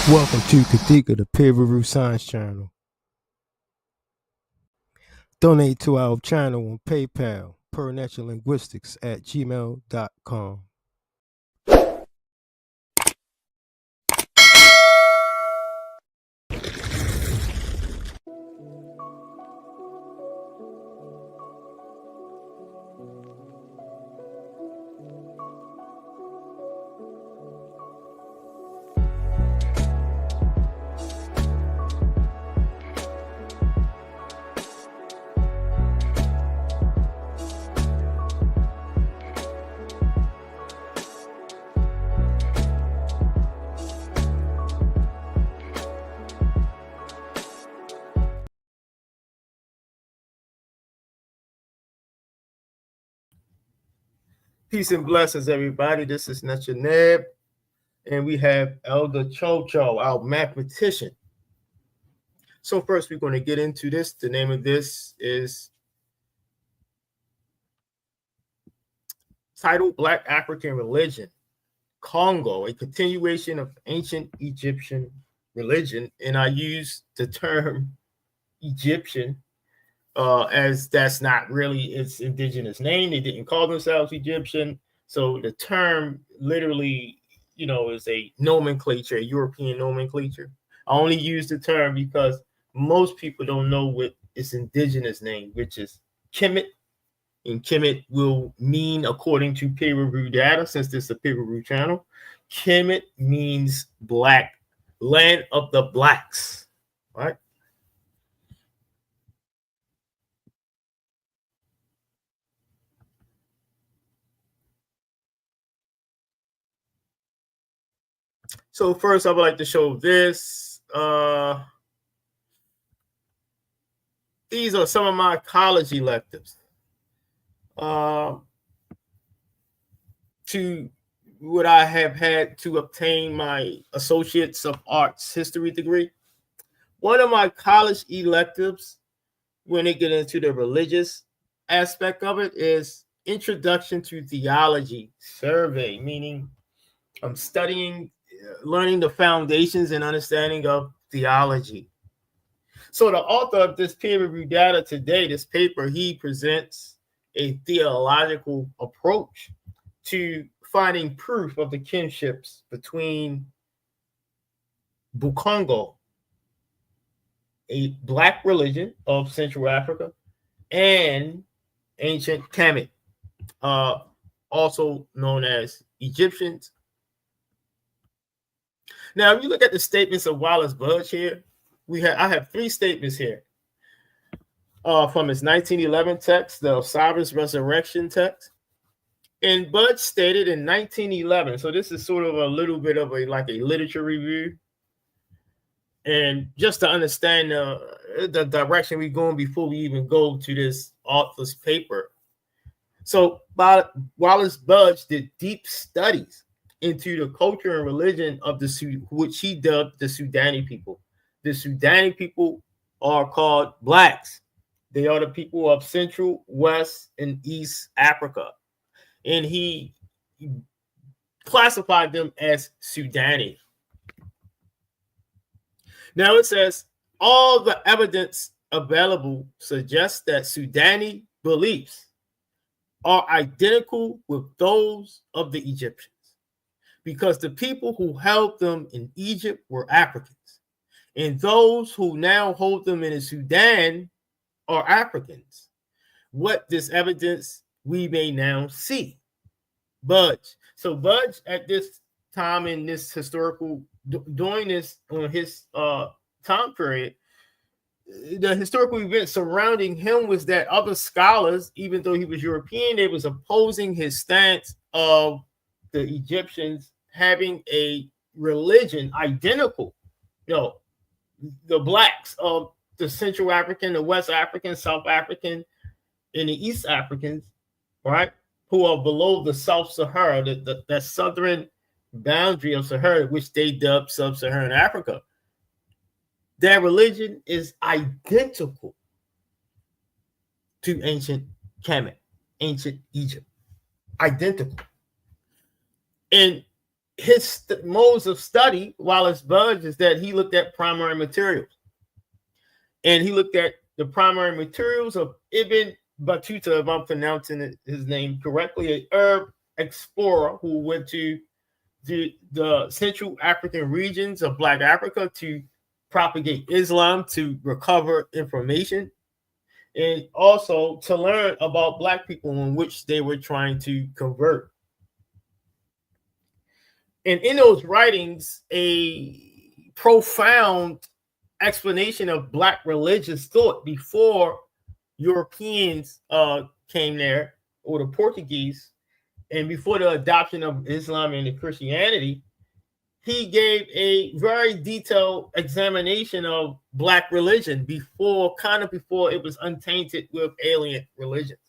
Welcome to Katika, the peer review science channel. Donate to our channel on PayPal, pernaturallinguistics@gmail.com. Peace and blessings, everybody. This is Neb, and we have Elder Chocho, our mathematician. So first, we're going to get into this. The name of this is titled Black African Religion, Kongo, a continuation of ancient Egyptian religion. And I use the term Egyptian as that's not really its indigenous name. They didn't call themselves Egyptian. So the term literally, is a nomenclature, a European nomenclature. I only use the term because most people don't know what its indigenous name, which is Kemet. And Kemet will mean, according to peer review data, since this is a peer review channel, Kemet means black, land of the blacks, right? So first, I would like to show this. These are some of my college electives. To what I have had to obtain my Associates of Arts History degree. One of my college electives, when they get into the religious aspect of it, is Introduction to Theology survey, meaning I'm studying, learning the foundations and understanding of theology. So the author of this peer review data today, this paper, he presents a theological approach to finding proof of the kinships between Kongo, a black religion of Central Africa, and ancient Kemet, also known as Egyptians. Now, if you look at the statements of Wallace Budge here, I have three statements here from his 1911 text, the Osiris Resurrection text. And Budge stated in 1911, so this is sort of a little bit of a literature review. And just to understand the direction we're going before we even go to this author's paper. So Wallace Budge did deep studies into the culture and religion of which he dubbed the Sudani people. The Sudani people are called blacks. They are the people of Central, West, and East Africa. And he classified them as Sudani. Now it says, all the evidence available suggests that Sudani beliefs are identical with those of the Egyptians, because the people who held them in Egypt were Africans, and those who now hold them in the Sudan are Africans. What this evidence we may now see. Budge. So Budge at this time in this historical, doing this on his time period, the historical event surrounding him was that other scholars, even though he was European, they was opposing his stance of the Egyptians having a religion identical, the blacks of the Central African, the West African, South African, and the East Africans, right, who are below the South-Sahara, that southern boundary of Sahara, which they dubbed Sub-Saharan Africa. Their religion is identical to ancient Kemet, ancient Egypt. Identical. And his modes of study, Wallace Budge, is that he looked at primary materials. And he looked at the primary materials of Ibn Battuta, if I'm pronouncing his name correctly, an Arab explorer who went to the Central African regions of Black Africa to propagate Islam, to recover information, and also to learn about Black people in which they were trying to convert. And in those writings, a profound explanation of Black religious thought before Europeans came there, or the Portuguese, and before the adoption of Islam and Christianity, he gave a very detailed examination of Black religion before it was untainted with alien religions.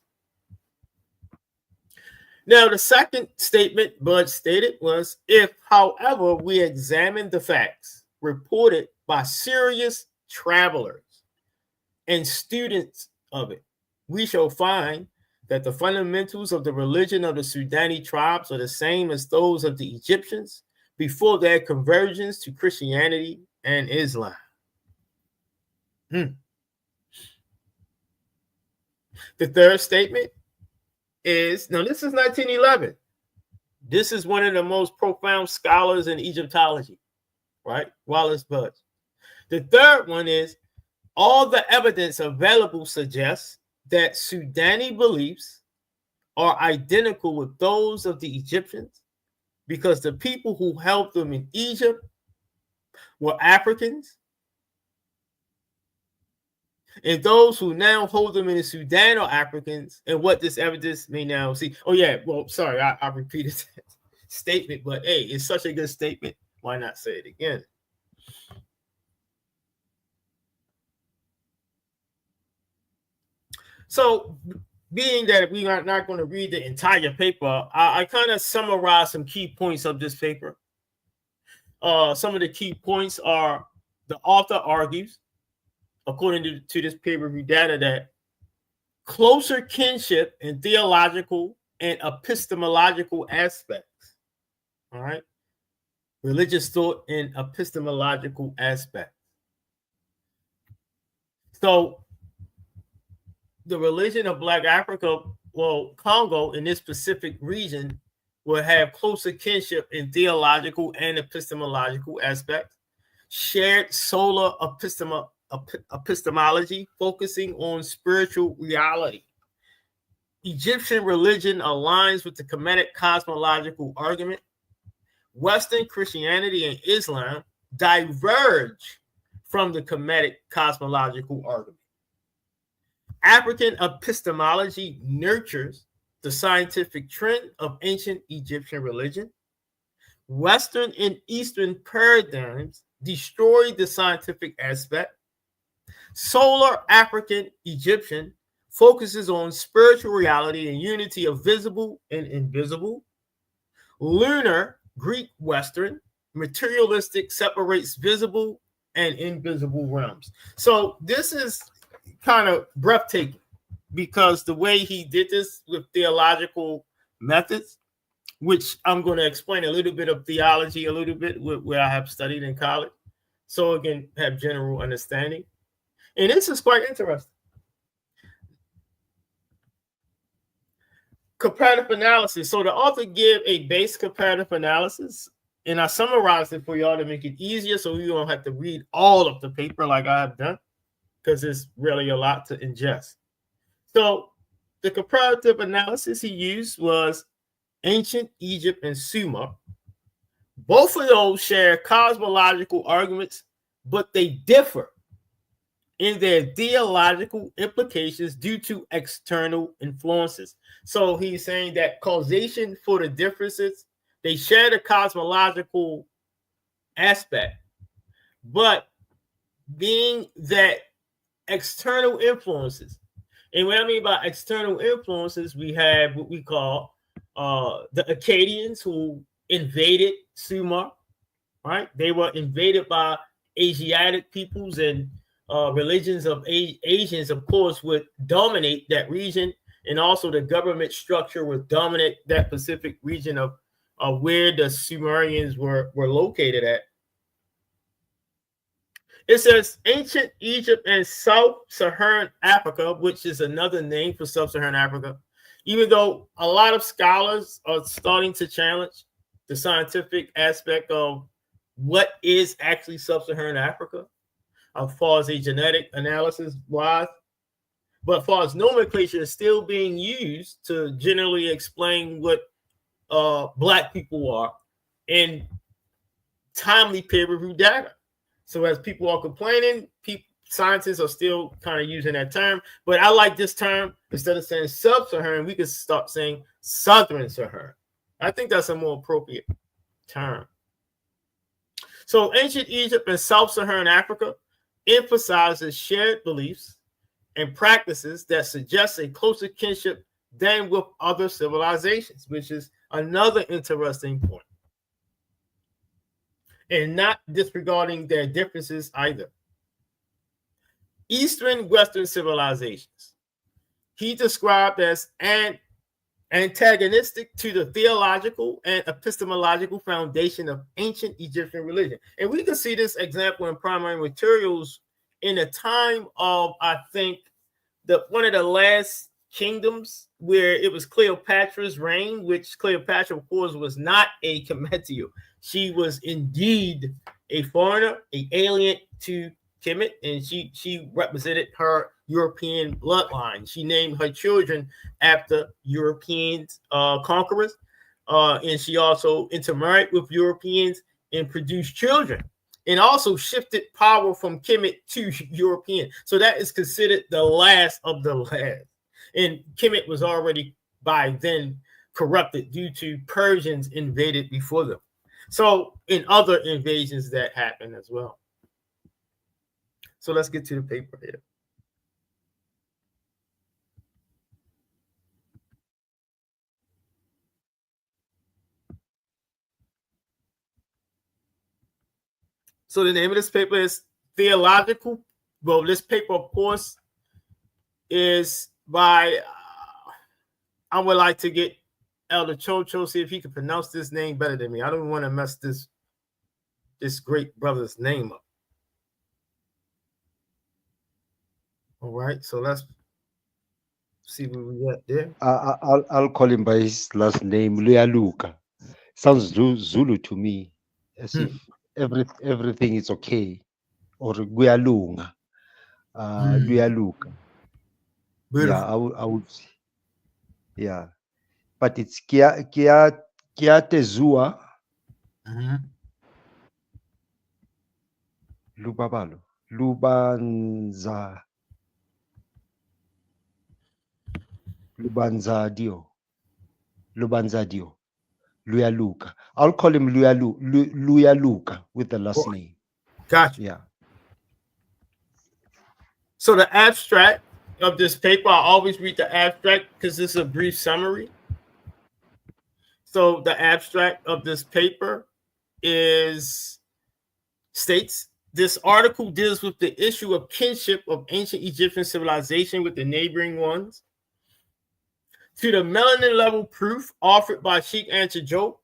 Now, the second statement Bud stated was, if, however, we examine the facts reported by serious travelers and students of it, we shall find that the fundamentals of the religion of the Sudani tribes are the same as those of the Egyptians before their conversions to Christianity and Islam. The third statement is, now this is 1911. This is one of the most profound scholars in Egyptology, right? Wallace Budge. The third one is, all the evidence available suggests that Sudani beliefs are identical with those of the Egyptians because the people who held them in Egypt were Africans, and those who now hold them in the Sudan are Africans, and what this evidence may now see. Oh yeah, well, sorry, I repeated that statement, but hey, it's such a good statement. Why not say it again? So, being that we are not going to read the entire paper, I kind of summarize some key points of this paper. Some of the key points are, the author argues, according to this peer review data, that closer kinship in theological and epistemological aspects. All right. Religious thought and epistemological aspects. So the religion of Black Africa, well, Kongo in this specific region, will have closer kinship in theological and epistemological aspects. Shared solar epistemology, focusing on spiritual reality. Egyptian religion aligns with the Kemetic cosmological argument. Western Christianity and Islam diverge from the Kemetic cosmological argument. African epistemology nurtures the scientific trend of ancient Egyptian religion. Western and Eastern paradigms destroy the scientific aspect. Solar African Egyptian focuses on spiritual reality and unity of visible and invisible. Lunar Greek Western materialistic separates visible and invisible realms. So this is kind of breathtaking, because the way he did this with theological methods, which I'm going to explain a little bit of theology, a little bit where I have studied in college, so I can have general understanding. And this is quite interesting. Comparative analysis. So the author gave a base comparative analysis, and I summarized it for y'all to make it easier so you don't have to read all of the paper like I have done, because it's really a lot to ingest. So the comparative analysis he used was ancient Egypt and Sumer. Both of those share cosmological arguments, but they differ in their theological implications due to external influences. So he's saying that causation for the differences, they share the cosmological aspect, but being that external influences, and what I mean by external influences, we have what we call the Akkadians, who invaded Sumer, right? They were invaded by Asiatic peoples, and religions of Asians, of course, would dominate that region, and also the government structure would dominate that Pacific region of of where the Sumerians were located at. It says ancient Egypt and South-Saharan Africa, which is another name for Sub-Saharan Africa, even though a lot of scholars are starting to challenge the scientific aspect of what is actually Sub-Saharan Africa, as far as a genetic analysis wise. But as far as nomenclature is still being used to generally explain what Black people are in timely peer-reviewed data. So as people are complaining, scientists are still kind of using that term. But I like this term. Instead of saying sub-Saharan, we could start saying Southern Saharan. I think that's a more appropriate term. So ancient Egypt and South-Saharan Africa emphasizes shared beliefs and practices that suggest a closer kinship than with other civilizations, which is another interesting point. And not disregarding their differences either. Eastern Western civilizations, he described as antagonistic to the theological and epistemological foundation of ancient Egyptian religion. And we can see this example in primary materials in the time of, I think, one of the last kingdoms where it was Cleopatra's reign, which Cleopatra, of course, was not a Kemetu. She was indeed a foreigner, an alien to Kemet, and she represented her European bloodline. She named her children after European conquerors, and she also intermarried with Europeans and produced children, and also shifted power from Kemet to European. So that is considered the last of the last. And Kemet was already by then corrupted due to Persians invaded before them. So in other invasions that happened as well. So let's get to the paper here. So the name of this paper is Theological. Well, this paper, of course, is by, I would like to get Elder Chocho, see if he can pronounce this name better than me. I don't want to mess this great brother's name up. All right, so let's see what we got there. I'll call him by his last name, Luyaluka. Sounds Zulu to me, as if everything is okay. Or Guyalunga, Luyaluka. Yeah, I would. Yeah, but it's Kiatezua Lubanzadio Luyaluka. I'll call him Luyaluka with the last name. Gotcha. Yeah. So the abstract of this paper, I always read the abstract because it's a brief summary. So the abstract of this paper states, this article deals with the issue of kinship of ancient Egyptian civilization with the neighboring ones. To the melanin-level proof offered by Cheikh Anta Diop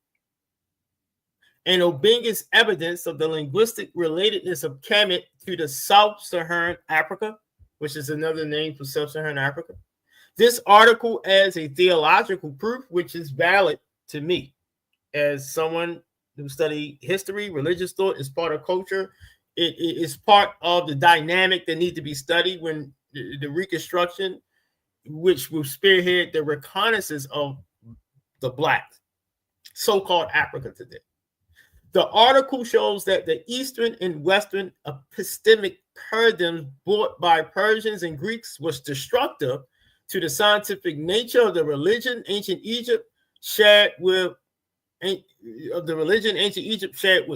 and Obenga's evidence of the linguistic relatedness of Kemet to the South-Saharan Africa, which is another name for Sub-Saharan Africa. This article adds a theological proof, which is valid to me as someone who study history. Religious thought is part of culture. It is part of the dynamic that needs to be studied when the reconstruction, which will spearhead the reconnaissance of the Black so-called Africa today. The article shows that the Eastern and Western epistemic paradigms brought by Persians and Greeks was destructive to the scientific nature of the religion ancient Egypt shared with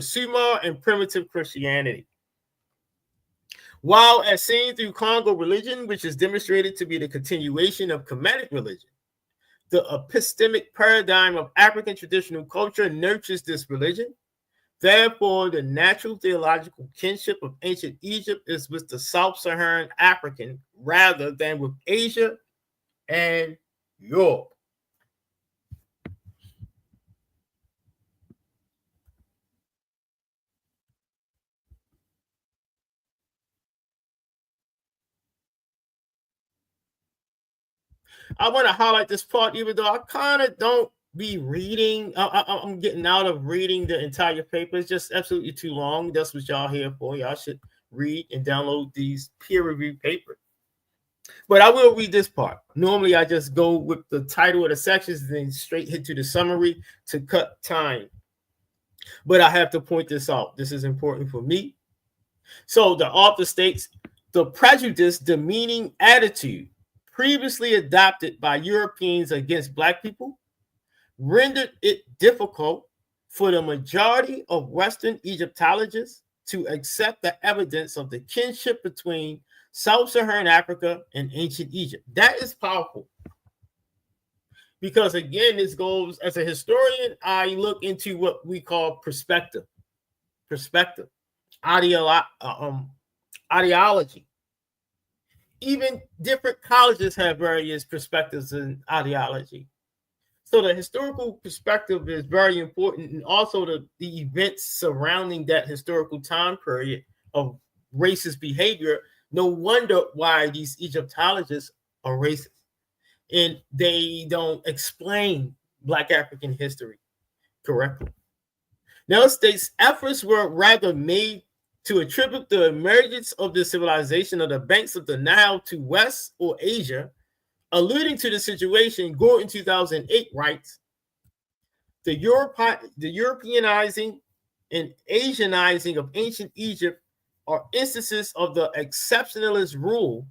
Sumer and primitive Christianity. While as seen through Kôngo religion, which is demonstrated to be the continuation of Kemetic religion, the epistemic paradigm of African traditional culture nurtures this religion. Therefore, the natural theological kinship of ancient Egypt is with the South-Saharan African rather than with Asia and Europe. I want to highlight this part, even though I kind of don't be reading. I'm getting out of reading the entire paper. It's just absolutely too long. That's what y'all here for. Y'all should read and download these peer-reviewed papers. But I will read this part. Normally, I just go with the title of the sections and then straight hit to the summary to cut time. But I have to point this out. This is important for me. So the author states, the prejudice, demeaning attitude previously adopted by Europeans against Black people rendered it difficult for the majority of Western Egyptologists to accept the evidence of the kinship between South-Saharan Africa and ancient Egypt. That is powerful. Because again, this goes, as a historian, I look into what we call perspective, ideology. Even different colleges have various perspectives and ideology. So the historical perspective is very important, and also the events surrounding that historical time period of racist behavior. No wonder why these Egyptologists are racist, and they don't explain Black African history correctly. Now it states efforts were rather made to attribute the emergence of the civilization of the banks of the Nile to West or Asia. Alluding to the situation, Gore in 2008 writes, the Europeanizing and Asianizing of ancient Egypt are instances of the exceptionalist rule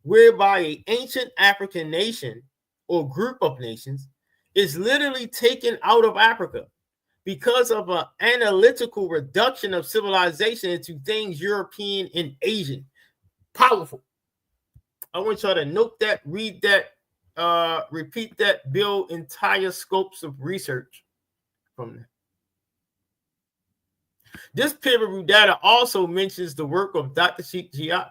whereby an ancient African nation or group of nations is literally taken out of Africa because of an analytical reduction of civilization into things European and Asian. Powerful. I want y'all to note that, read that, repeat that, build entire scopes of research from that. This peer-reviewed data also mentions the work of Dr. Cheikh Diop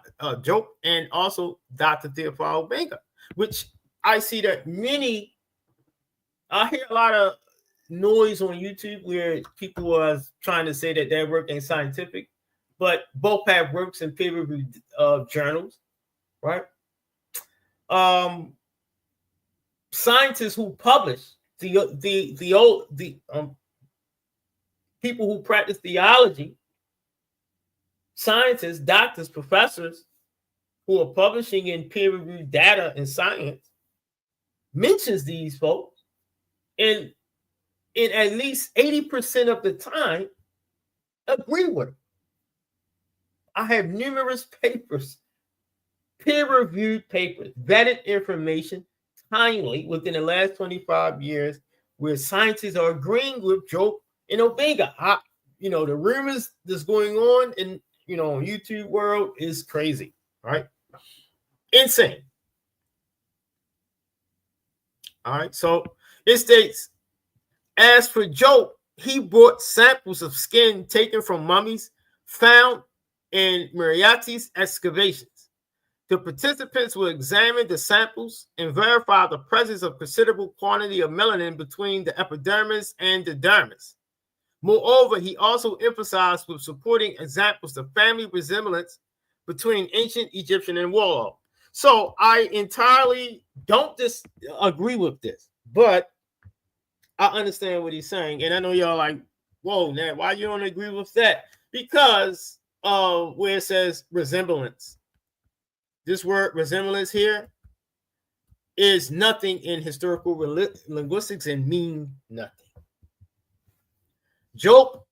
and also Dr. Theophile Obenga, which I see that I hear a lot of noise on YouTube where people are trying to say that their work ain't scientific, but both have works in peer-reviewed journals, right? Scientists who publish people who practice theology, scientists, doctors, professors who are publishing in peer-reviewed data in science mentions these folks, and in at least 80% of the time agree with them. I have numerous papers, peer-reviewed papers, vetted information, timely within the last 25 years, where scientists are agreeing with Diop and Obenga. The rumors that's going on in YouTube world is crazy, right? Insane. All right, so it states, as for Diop, he brought samples of skin taken from mummies found in Moriarty's excavations. The participants will examine the samples and verify the presence of considerable quantity of melanin between the epidermis and the dermis. Moreover, he also emphasized with supporting examples of family resemblance between ancient Egyptian and warlord. So I entirely don't agree with this, but I understand what he's saying. And I know y'all like, whoa, Nat, why you don't agree with that? Because where it says resemblance. This word resemblance here is nothing in historical linguistics and mean nothing. Diop,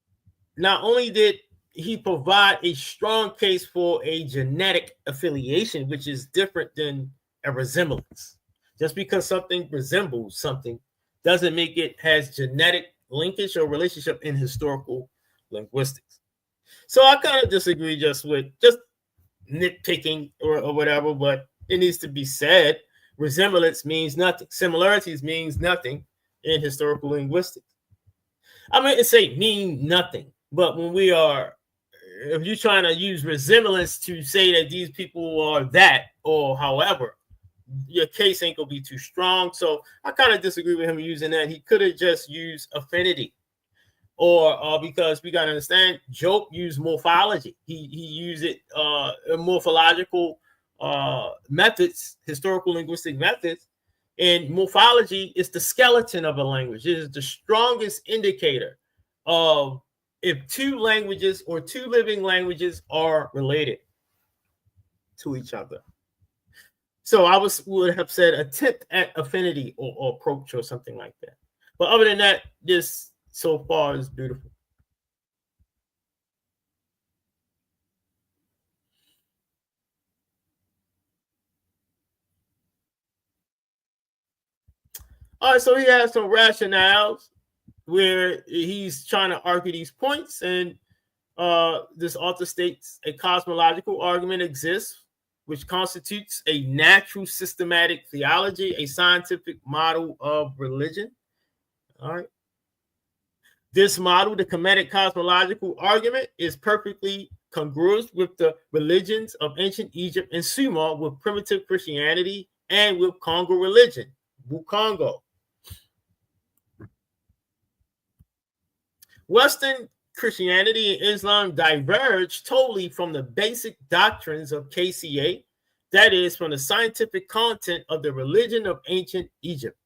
not only did he provide a strong case for a genetic affiliation, which is different than a resemblance. Just because something resembles something doesn't make it has genetic linkage or relationship in historical linguistics. So I kind of disagree just nitpicking or whatever, but it needs to be said. Resemblance means nothing. Similarities means nothing in historical linguistics. I mean, it say mean nothing, but if you're trying to use resemblance to say that these people are that or however, your case ain't gonna be too strong. So I kind of disagree with him using that. He could have just used affinity, or because we gotta understand, Diop used morphology. He used it morphological methods, historical linguistic methods, And morphology is the skeleton of a language. It is the strongest indicator of if two languages or two living languages are related to each other. So I would have said attempt at affinity or approach or something like that. But other than that, this so far is beautiful. All right, so he has some rationales where he's trying to argue these points, and this author states a cosmological argument exists, which constitutes a natural systematic theology, a scientific model of religion. All right. This model, the Kemetic cosmological argument, is perfectly congruous with the religions of ancient Egypt and Sumer, with primitive Christianity and with Kongo religion, Kongo. Western Christianity and Islam diverge totally from the basic doctrines of KCA, that is, from the scientific content of the religion of ancient Egypt.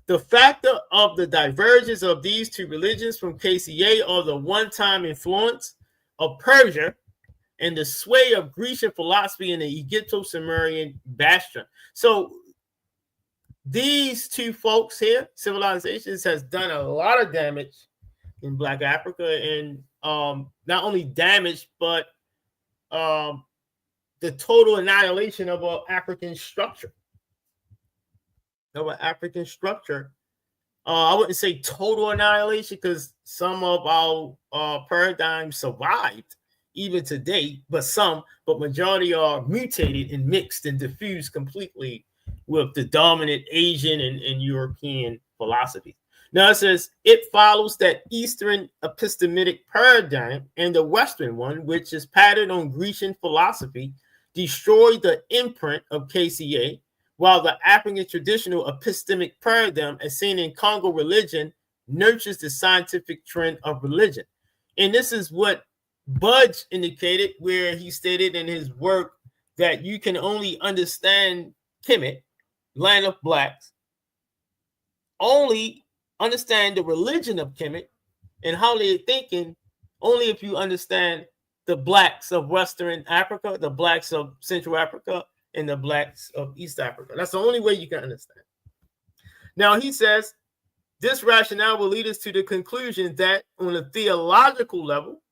The factor of the divergence of these two religions from KCA are the one-time influence of Persia and the sway of Grecian philosophy in the Egypto-Sumerian bastion. So these two folks here, civilizations, has done a lot of damage in Black Africa, and not only damage, but the total annihilation of our African structure. I wouldn't say total annihilation, because some of our paradigms survived even today, but majority are mutated and mixed and diffused completely with the dominant Asian and European philosophy. Now it says, it follows that Eastern epistemic paradigm and the Western one, which is patterned on Grecian philosophy, destroyed the imprint of KCA, while the African traditional epistemic paradigm, as seen in Kongo religion, nurtures the scientific trend of religion. And this is what Budge indicated, where he stated in his work that you can only understand Kemet, land of blacks, only understand the religion of Kemet and how they're thinking, only if you understand the blacks of Western Africa, the blacks of Central Africa, and the blacks of East Africa. That's the only way you can understand. Now, he says, this rationale will lead us to the conclusion that on a theological level,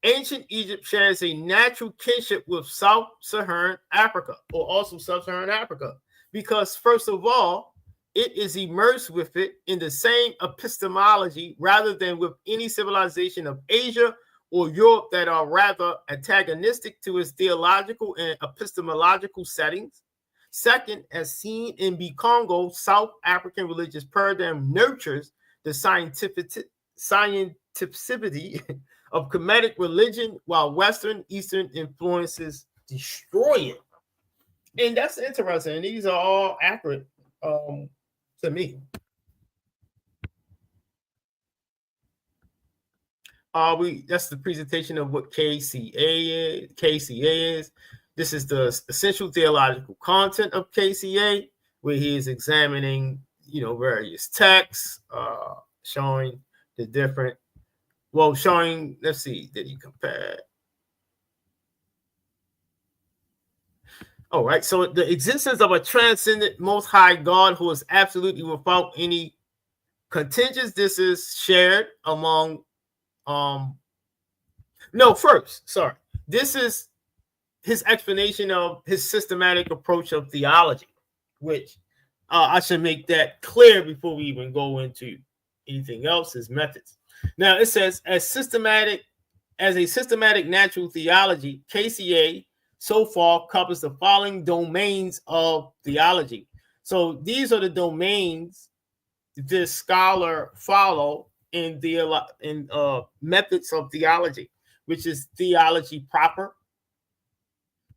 ancient Egypt shares a natural kinship with South-Saharan Africa, or also Sub-Saharan Africa, because first of all, it is immersed with it in the same epistemology rather than with any civilization of Asia or Europe that are rather antagonistic to its theological and epistemological settings. Second, as seen in Kongo, South African religious paradigm nurtures the scientificity of Kemetic religion, while Western Eastern influences destroy it. And that's interesting. And these are all accurate to me. That's the presentation of what KCA is. This is the essential theological content of KCA, where he is examining, various texts, showing the different. Let's see, did he compare? All right, so the existence of a transcendent, most high God who is absolutely without any contingents. This is shared among. This is his explanation of his systematic approach of theology, which I should make that clear before we even go into anything else, his methods. Now it says, as a systematic natural theology, KCA so far covers the following domains of theology. So these are the domains this scholar follow in methods of theology, which is theology proper.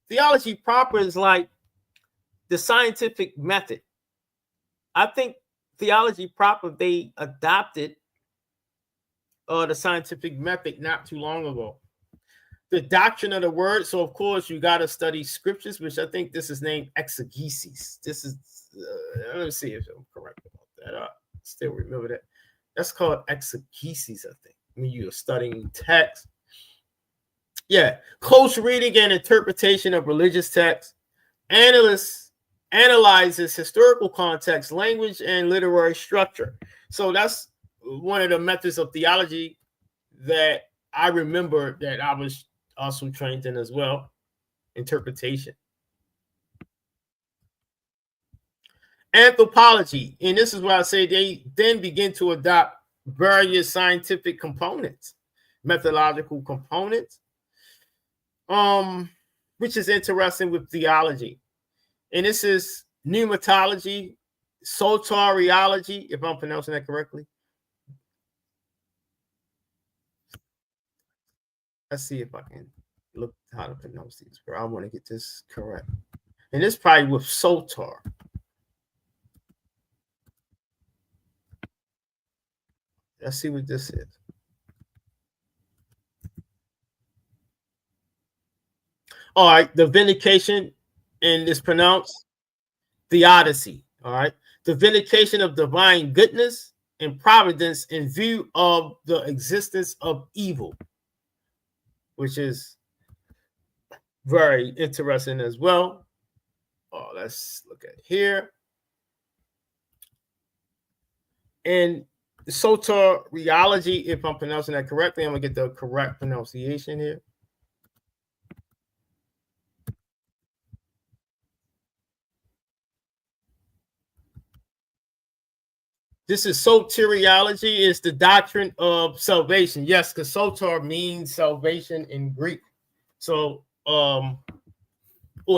Theology proper is like the scientific method. I think theology proper, they adopted the scientific method not too long ago. the doctrine of the word. So, of course, you got to study scriptures, which I think this is named exegesis. This is, let me see if I'm correct about that. I still remember that. That's called exegesis, I think. When you're studying text. Yeah, close reading and interpretation of religious texts. Analyzes historical context, language, and literary structure. So that's one of the methods of theology that I remember that I was also trained in as well, interpretation. Anthropology, and this is why I say they then begin to adopt various scientific components, methodological components, which is interesting with theology. And this is pneumatology, soteriology, if I'm pronouncing that correctly. Let's see if I can look how to pronounce these. I want to get this correct. And this probably with sotar. Let's see what this is. All right, the vindication, and it's pronounced theodicy. All right, the vindication of divine goodness and providence in view of the existence of evil, which is very interesting as well. Let's look at here. And soteriology, if I'm pronouncing that correctly, I'm going to get the correct pronunciation here. This is soteriology, is the doctrine of salvation. Yes, because soter means salvation in Greek. So, or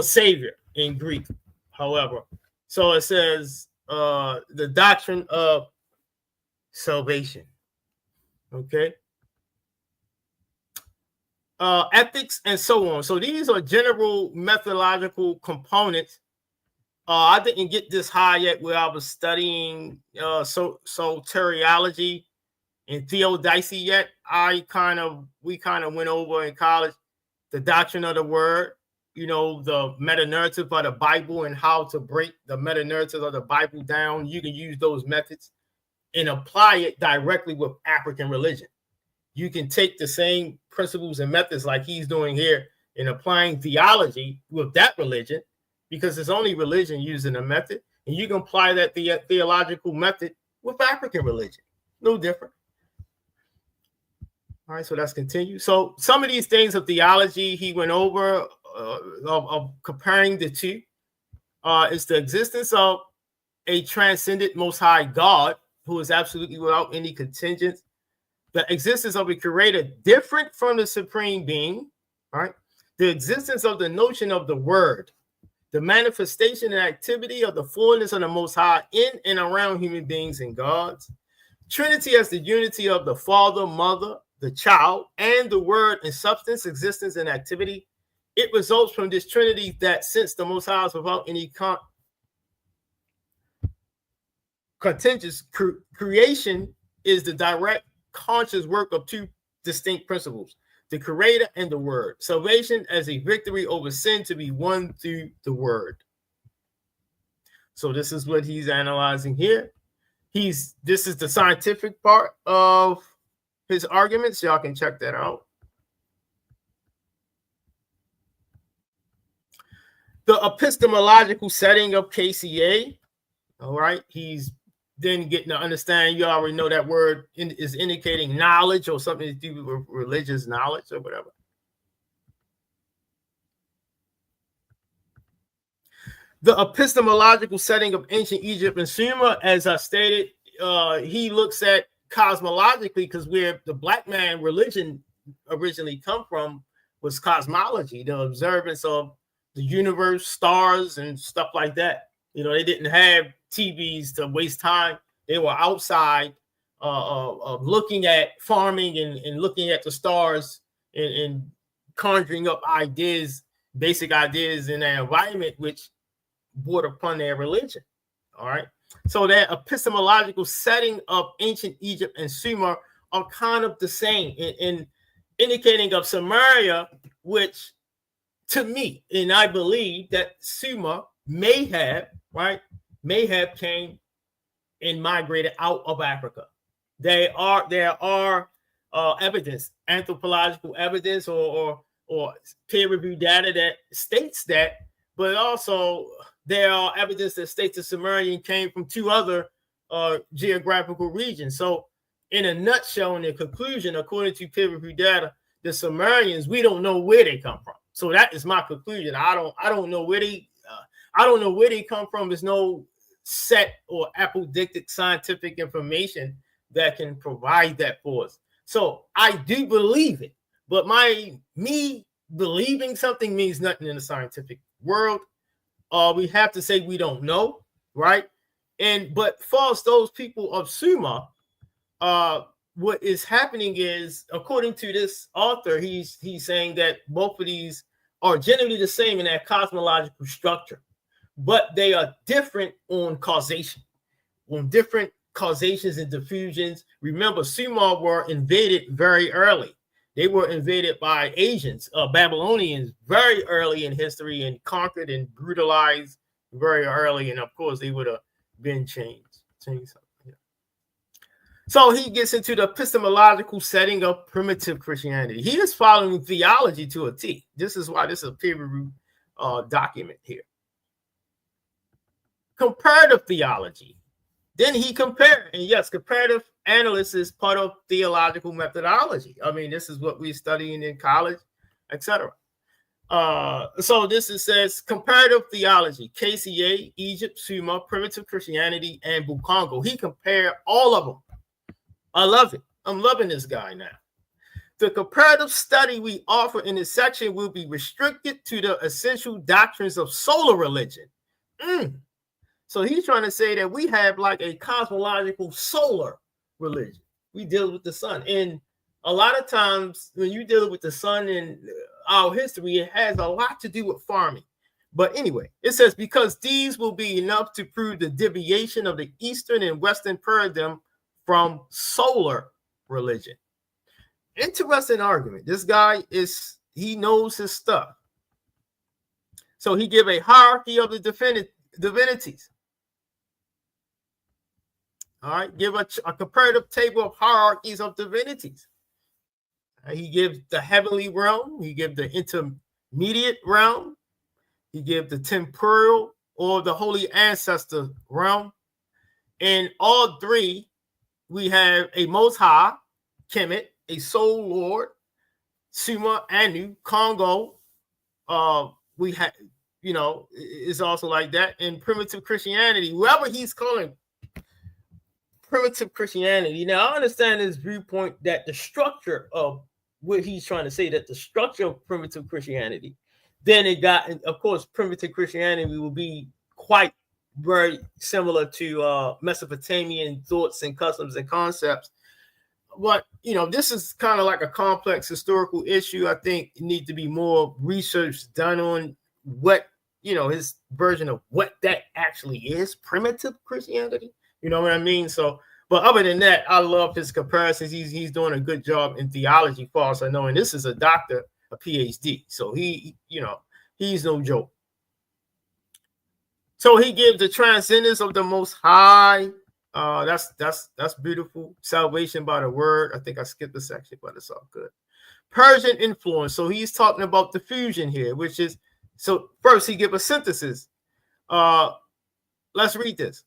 savior in Greek, however. So it says the doctrine of salvation. Okay. Ethics and so on. So these are general methodological components. I didn't get this high yet where I was studying soteriology and theodicy yet. We kind of went over in college the doctrine of the word, the meta-narrative of the Bible and how to break the meta-narrative of the Bible down. You can use those methods and apply it directly with African religion. You can take the same principles and methods like he's doing here in applying theology with that religion, because it's only religion using a method, and you can apply that theological method with African religion. No different. All right, so let's continue. So some of these things of theology he went over of comparing the two is the existence of a transcendent most high God who is absolutely without any contingent, the existence of a creator different from the supreme being, all right? The existence of the notion of the word, the manifestation and activity of the fullness of the Most High in and around human beings and gods. Trinity as the unity of the Father, Mother, the Child, and the Word in substance, existence, and activity. It results from this Trinity that since the Most High is without any contingent, creation is the direct conscious work of two distinct principles, the Creator and the Word. Salvation as a victory over sin to be won through the Word. So this is what he's analyzing here. This is the scientific part of his arguments. Y'all can check that out. The epistemological setting of KCA. All right. He's then getting to understand. You already know that word is indicating knowledge or something to do with religious knowledge or whatever. The epistemological setting of ancient Egypt and Sumer, as I stated, he looks at cosmologically, because where the black man religion originally come from was cosmology, the observance of the universe, stars, and stuff like that. They didn't have TVs to waste time. They were outside looking at farming and looking at the stars and conjuring up ideas, basic ideas in their environment, which brought upon their religion. All right. So that epistemological setting of ancient Egypt and Sumer are kind of the same. And indicating of Samaria, which to me, and I believe that Sumer may have came and migrated out of Africa. There are evidence, anthropological evidence or peer-reviewed data that states that, but also there are evidence that states the Sumerian came from two other geographical regions. So in a nutshell, in the conclusion, according to peer-reviewed data, the Sumerians, we don't know where they come from. So that is my conclusion. I don't know where they come from. There's no set or apodictic scientific information that can provide that for us. So I do believe it, but me believing something means nothing in the scientific world. We have to say we don't know, right? But for those people of Sumer, what is happening is, according to this author, he's saying that both of these are generally the same in their cosmological structure, but they are different on causation, on different causations and diffusions. Remember, Sumer were invaded very early. They were invaded by Asians, Babylonians, very early in history, and conquered and brutalized very early. And of course, they would have been changed. So he gets into the epistemological setting of primitive Christianity. He is following theology to a T. This is why this is a peer-reviewed document here. Comparative theology. Then he compared, and yes, comparative analysis is part of theological methodology. I mean, this is what we're studying in college, etc. So this says comparative theology, KCA, Egypt, Sumer, primitive Christianity, and Kongo. He compared all of them. I love it. I'm loving this guy now. The comparative study we offer in this section will be restricted to the essential doctrines of solar religion. So he's trying to say that we have like a cosmological solar religion. We deal with the sun. And a lot of times when you deal with the sun in our history, it has a lot to do with farming. But anyway, it says, because these will be enough to prove the deviation of the Eastern and Western paradigm from solar religion. Interesting argument. This guy he knows his stuff. So he give a hierarchy of the divinities. All right, give a comparative table of hierarchies of divinities. He gives the heavenly realm. He gives the intermediate realm. He gives the temporal or the holy ancestor realm. In all three, we have a Most High, Kemet, a Soul Lord, Sumer, Anu, Kongo. We have, it's also like that. In primitive Christianity, whoever he's calling primitive Christianity. Now, I understand his viewpoint that the structure of what he's trying to say, that the structure of primitive Christianity, then it got, of course, primitive Christianity will be quite very similar to Mesopotamian thoughts and customs and concepts. But, this is kind of like a complex historical issue. I think it needs to be more research done on what, his version of what that actually is, primitive Christianity. You know what I mean? So, but other than that, I love his comparisons. He's doing a good job in theology, far as I know. And this is a doctor, a PhD. So he's no joke. So he gives the transcendence of the Most High. That's beautiful. Salvation by the word. I think I skipped the section, but it's all good. Persian influence. So he's talking about diffusion here, which is, so first he gives a synthesis. Let's read this.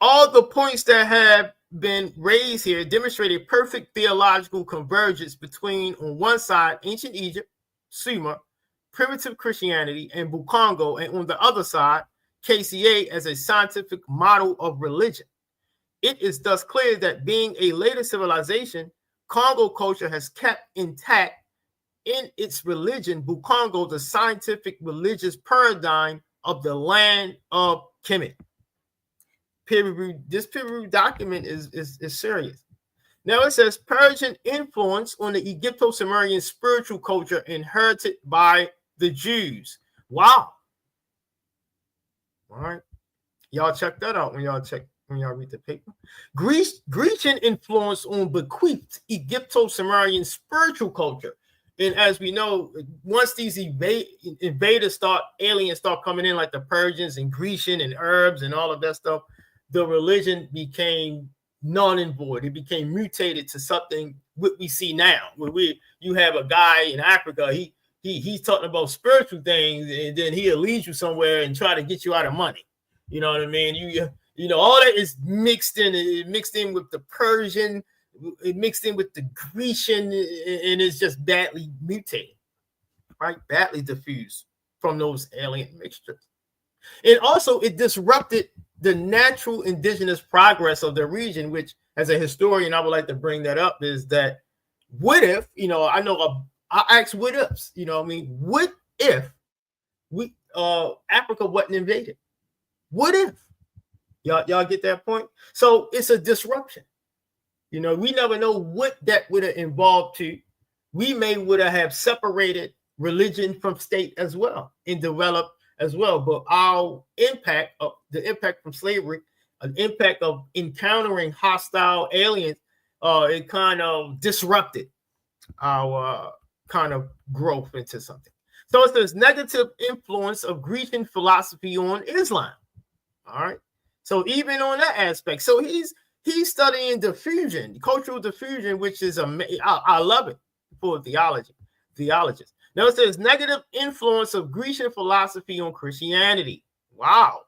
All the points that have been raised here demonstrate a perfect theological convergence between, on one side, ancient Egypt, Sumer, primitive Christianity, and Kongo, and on the other side, KCA as a scientific model of religion. It is thus clear that being a later civilization, Kongo culture has kept intact in its religion, Kongo, the scientific religious paradigm of the land of Kemet. This peer-reviewed document is serious. Now it says Persian influence on the Egypto-Sumerian spiritual culture inherited by the Jews. Wow. All right. Y'all check that out when y'all check when y'all read the paper. Grecian influence on bequeathed Egypto-Sumerian spiritual culture. And as we know, once these invaders aliens start coming in, like the Persians and Grecian and Arabs and all of that stuff, the religion became null and void. It became mutated to something what we see now, where you have a guy in Africa, he's talking about spiritual things, and then he'll lead you somewhere and try to get you out of money. You know what I mean? You know, all that is mixed in with the Persian, it mixed in with the Grecian, and it's just badly mutated, right? Badly diffused from those alien mixtures. And also it disrupted the natural indigenous progress of the region, which as a historian, I would like to bring that up, is that what if, you know, I ask what ifs, you know what I mean? What if Africa wasn't invaded? What if? Y'all get that point? So it's a disruption. You know, we never know what that would have involved to. We would have separated religion from state as well and developed as well. But our impact the impact from slavery, an impact of encountering hostile aliens, it kind of disrupted our kind of growth into something. So it's this negative influence of Grecian philosophy on Islam. All right. So even on that aspect, so he's studying diffusion, cultural diffusion, which is I love it for theologists. Now it says negative influence of Grecian philosophy on Christianity. Wow.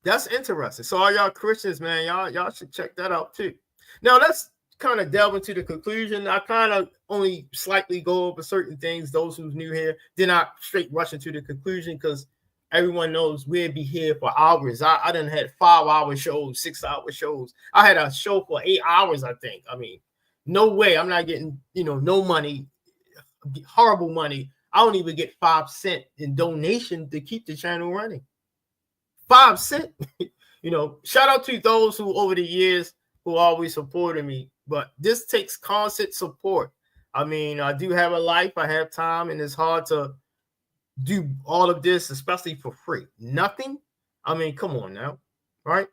That's interesting. So all y'all Christians, man, y'all should check that out too. Now let's kind of delve into the conclusion. I kind of only slightly go over certain things. Those who's new here, did not straight rush into the conclusion, because everyone knows we'll be here for hours. I done had 5-hour shows, 6-hour shows. I had a show for 8 hours, I think. I mean, no way. I'm not getting, no money, horrible money. I don't even get 5 cents in donation to keep the channel running. 5 cents. Shout out to those who over the years who always supported me. But this takes constant support. I mean, I do have a life. I have time, and it's hard to do all of this, especially for free. Nothing. I mean, come on now, right?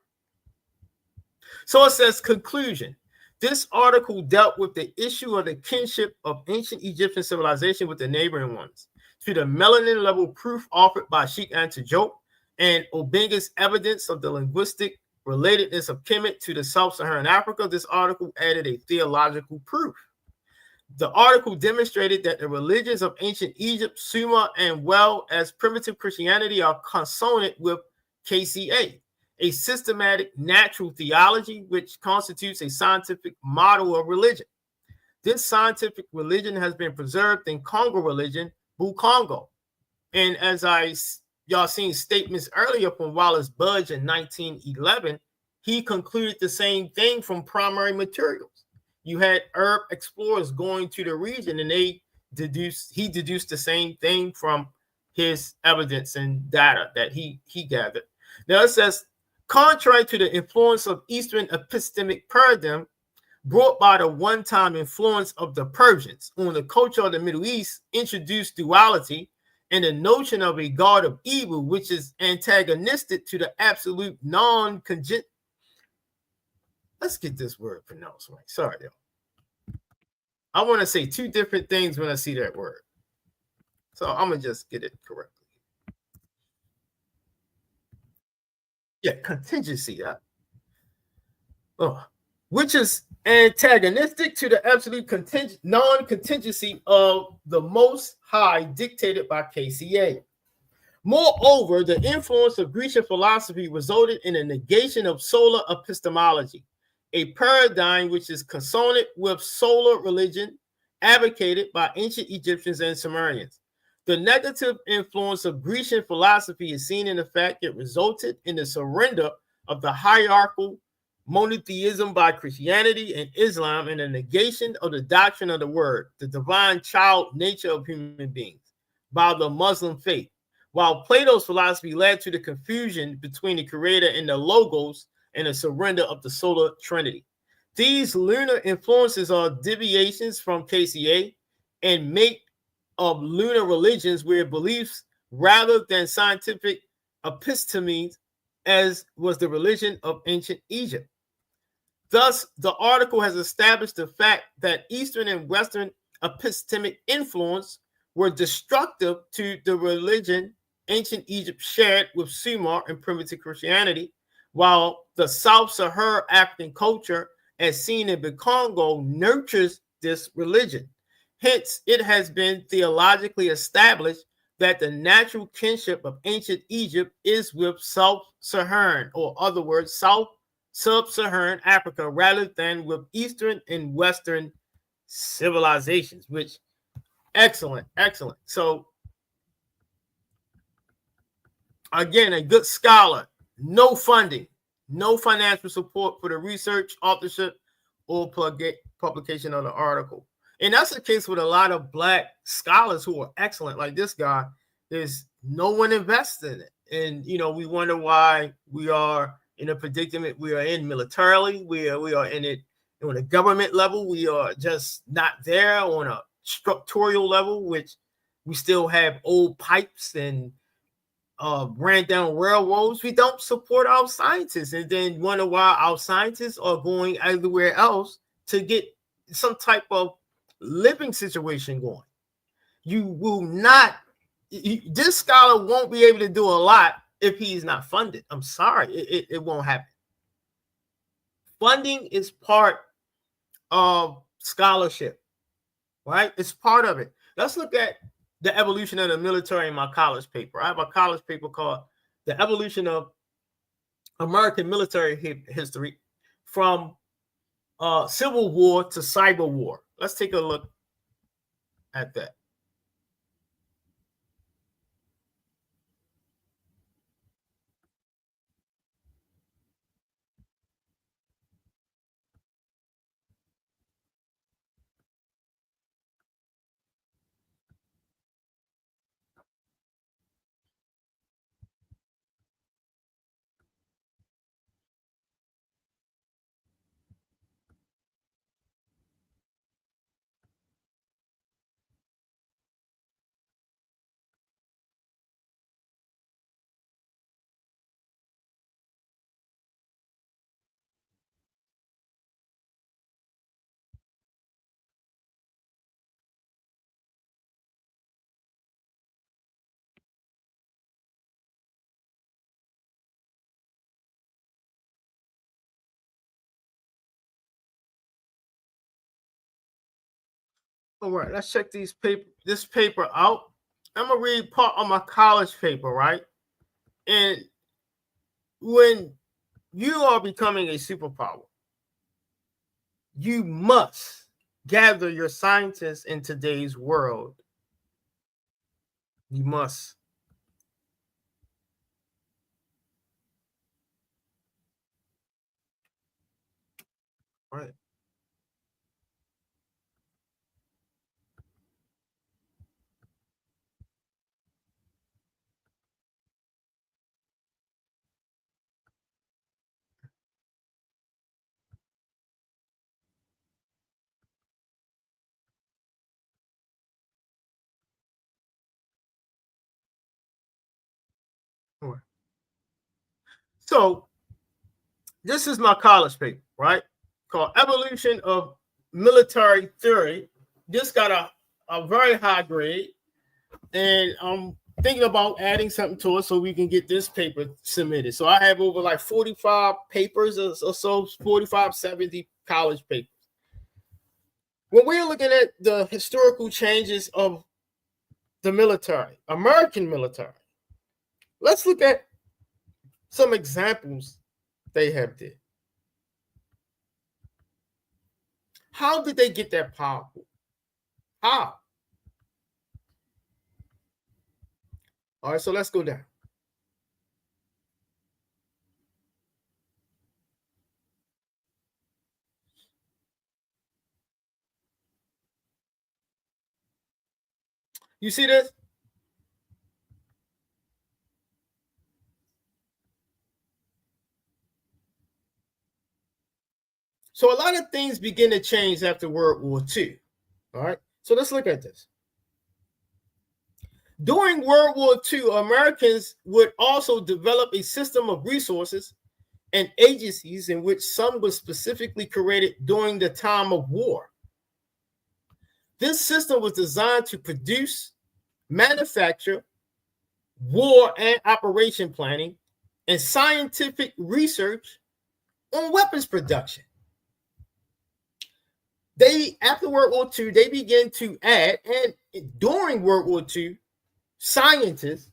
So it says conclusion. This article dealt with the issue of the kinship of ancient Egyptian civilization with the neighboring ones, to the melanin-level proof offered by Cheikh Anta Diop, and Obenga's evidence of the linguistic relatedness of Kemet to the South-Saharan Africa. This article added a theological proof. The article demonstrated that the religions of ancient Egypt, Sumer, and well as primitive Christianity are consonant with KCA, a systematic natural theology which constitutes a scientific model of religion. This scientific religion has been preserved in Kongo religion, Kôngo. And as y'all seen statements earlier from Wallace Budge in 1911, he concluded the same thing from primary materials. You had Arab explorers going to the region, and he deduced the same thing from his evidence and data that he gathered. Now it says, contrary to the influence of Eastern epistemic paradigm brought by the one-time influence of the Persians on the culture of the Middle East, introduced duality and the notion of a God of evil, which is antagonistic to the absolute non-congent. Let's get this word pronounced right. Sorry, y'all. I want to say two different things when I see that word. So I'm going to just get it correctly. Yeah, contingency. Which is antagonistic to the absolute non-contingency of the Most High dictated by KCA. Moreover, the influence of Grecian philosophy resulted in a negation of solar epistemology, a paradigm which is consonant with solar religion advocated by ancient Egyptians and Sumerians. The negative influence of Grecian philosophy is seen in the fact it resulted in the surrender of the hierarchical monotheism by Christianity and Islam, and the negation of the doctrine of the word, the divine child nature of human beings, by the Muslim faith, while Plato's philosophy led to the confusion between the creator and the logos and the surrender of the solar trinity. These lunar influences are deviations from KCA and make of lunar religions where beliefs rather than scientific epistemics, as was the religion of ancient Egypt. Thus, the article has established the fact that Eastern and Western epistemic influence were destructive to the religion ancient Egypt shared with Sumer and primitive Christianity, while the South-Saharan African culture, as seen in the Kongo, nurtures this religion. Hence, it has been theologically established that the natural kinship of ancient Egypt is with South-Saharan, or other words, Sub-Saharan Africa, rather than with Eastern and Western civilizations, which, excellent. So, again, a good scholar, no funding, no financial support for the research, authorship, or publication of the article. And that's the case with a lot of Black scholars who are excellent, like this guy. There's no one invested in it. And, we wonder why we are in a predicament we are in militarily. We are in it on a government level. We are just not there on a structural level, which we still have old pipes and ran down railroads. We don't support our scientists, and then wonder why our scientists are going everywhere else to get some type of living situation going. You will not, this scholar won't be able to do a lot if he's not funded. I'm sorry, it won't happen. Funding is part of scholarship, right? It's part of it. Let's look at the evolution of the military in my college paper. I have a college paper called The Evolution of American Military History from Civil War to Cyber War. Let's take a look at that. All right, let's check this paper out. I'm gonna read part of my college paper, right? And when you are becoming a superpower, you must gather your scientists in today's world. You must. All right. All right. So this is my college paper, right? Called Evolution of Military Theory. This got a very high grade, and I'm thinking about adding something to it so we can get this paper submitted. So I have over like 45 papers or so, 45, 70 college papers. When we're looking at the historical changes of the military, American military, let's look at some examples they have did. How did they get that powerful? How? All right, so let's go down. You see this? So a lot of things begin to change after World War II. All right, so let's look at this. During World War II, Americans would also develop a system of resources and agencies in which some were specifically created during the time of war. This system was designed to produce, manufacture, war and operation planning, and scientific research on weapons production. After World War II, they began to add, and during World War II, scientists,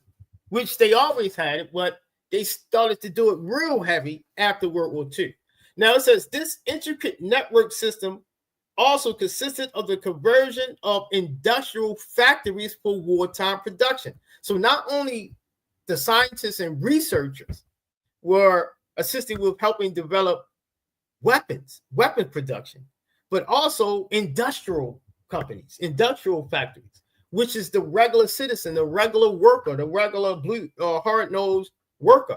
which they always had it, but they started to do it real heavy after World War II. Now it says this intricate network system also consisted of the conversion of industrial factories for wartime production. So not only the scientists and researchers were assisting with helping develop weapon production, but also industrial companies, industrial factories, which is the regular citizen, the regular worker, the regular blue or hard-nosed worker.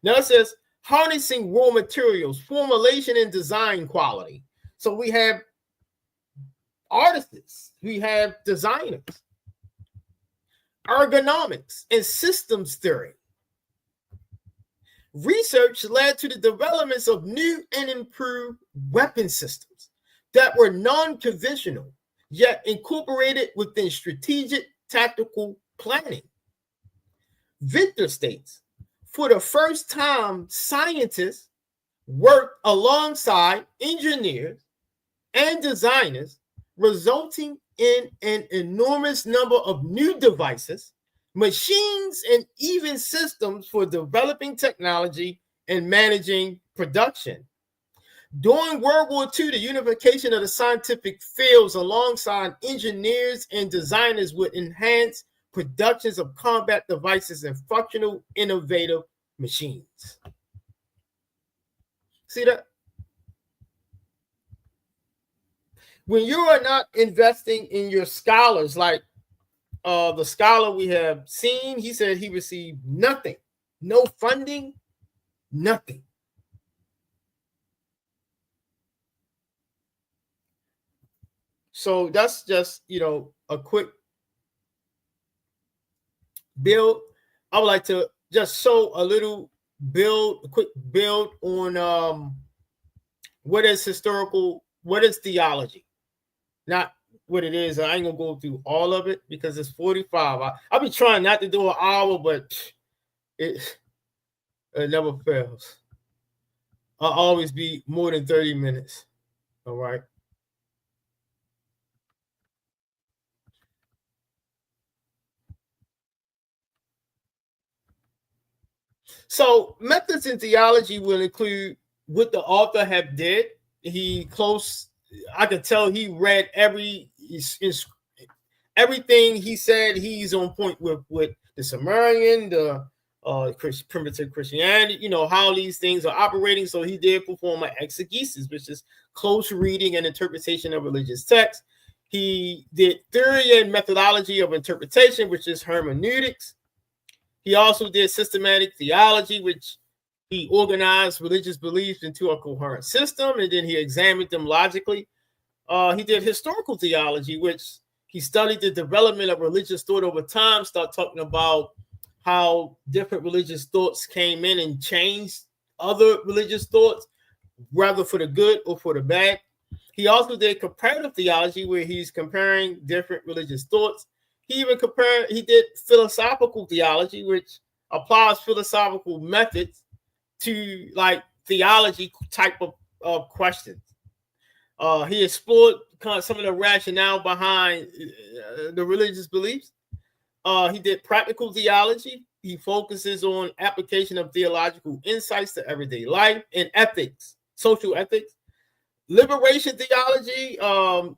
Now it says harnessing raw materials, formulation and design quality. So we have artists, we have designers, ergonomics, and systems theory. Research led to the developments of new and improved weapon systems that were non-conventional, yet incorporated within strategic tactical planning. Victor states, for the first time, scientists worked alongside engineers and designers, resulting in an enormous number of new devices, machines, and even systems for developing technology and managing production. During World War II, the unification of the scientific fields alongside engineers and designers would enhance productions of combat devices and functional, innovative machines. See that? When you are not investing in your scholars, like the scholar we have seen, he said he received nothing, no funding, nothing. So that's just, a quick build. I would like to just show a quick build on what is historical, what is theology. Not what it is. I ain't gonna go through all of it because it's 45. I'll be trying not to do an hour, but it never fails. I'll always be more than 30 minutes. All right. So methods in theology will include what the author have did. I could tell he read everything he said. He's on point with the Sumerian, the primitive Christianity, how these things are operating. So he did perform an exegesis, which is close reading and interpretation of religious texts. He did theory and methodology of interpretation, which is hermeneutics. He also did systematic theology, which he organized religious beliefs into a coherent system, and then he examined them logically. He did historical theology, which he studied the development of religious thought over time, start talking about how different religious thoughts came in and changed other religious thoughts, whether for the good or for the bad. He also did comparative theology, where he's comparing different religious thoughts. He did philosophical theology, which applies philosophical methods to like theology type of questions. He explored some of the rationale behind the religious beliefs. He did practical theology. He focuses on application of theological insights to everyday life and ethics, social ethics. Liberation theology,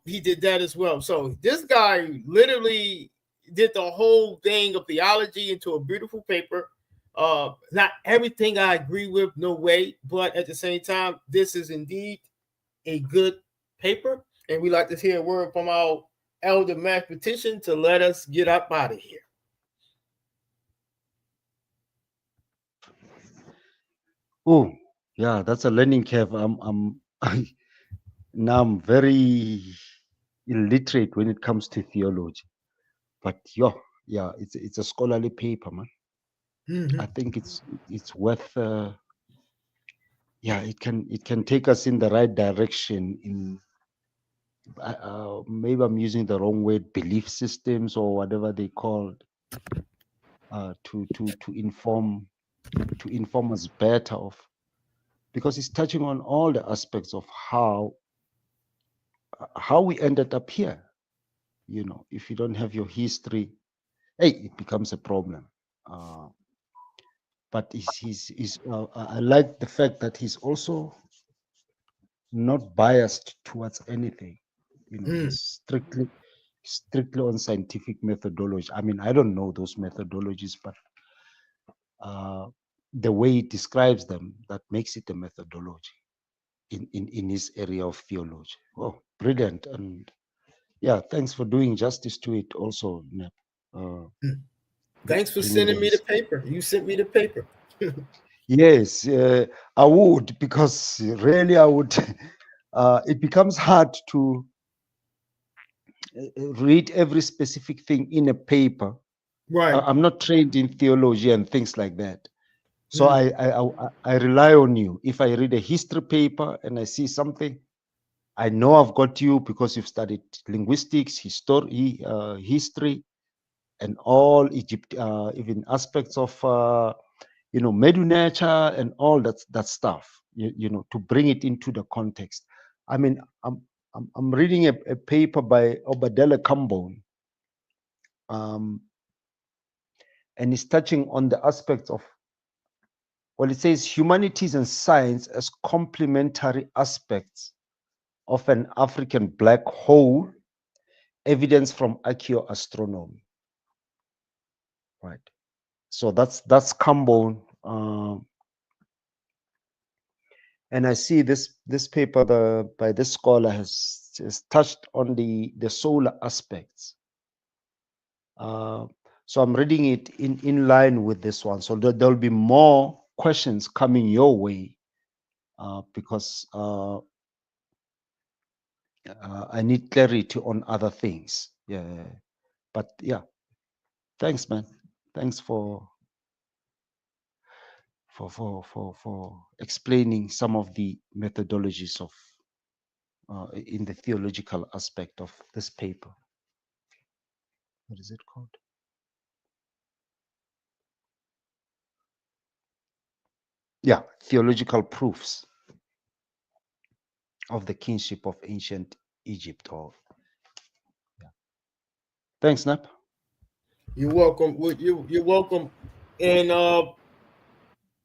he did that as well. So this guy literally did the whole thing of theology into a beautiful paper. Not everything I agree with, no way, but at the same time, this is indeed a good paper, and we like to hear a word from our elder mathematician to let us get up out of here. Oh, yeah, that's a learning curve. Now I'm very illiterate when it comes to theology, but yeah, it's a scholarly paper, man. I think it's worth. Yeah, it can take us in the right direction. In maybe I'm using the wrong word, belief systems or whatever they called, to inform us better of, because it's touching on all the aspects of how we ended up here. You know, if you don't have your history, hey, it becomes a problem. But I like the fact that he's also not biased towards anything. You know, he's strictly on scientific methodology. I mean, I don't know those methodologies, but the way he describes them, that makes it a methodology in his area of theology. Oh, brilliant. And yeah, thanks for doing justice to it also, Nep. Thanks for Bringing sending me the paper. You sent me the paper. Yes, I would, because really I would. It becomes hard to read every specific thing in a paper. Right. I'm not trained in theology and things like that, so I rely on you. If I read a history paper and I see something, I know I've got you because you've studied linguistics, history, and all Egypt, even aspects of Medu nature and all that stuff. You know, to bring it into the context. I mean, I'm reading a paper by Obadele Kambon, and it's touching on the aspects of, well, it says humanities and science as complementary aspects of an African black hole, evidence from archaeoastronomy. Right. So that's Kambon. And I see this paper by this scholar has touched on the solar aspects. So I'm reading it in line with this one. So there'll be more questions coming your way, because I need clarity on other things. Yeah, but yeah, thanks, man. Thanks for explaining some of the methodologies of in the theological aspect of this paper. What is it called? Yeah, theological proofs of the kinship of ancient Egypt. Or yeah. Thanks, Nap. You're welcome. You're welcome. And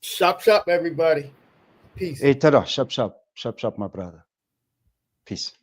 shop, everybody. Peace. Hey, tada, sharp, my brother. Peace.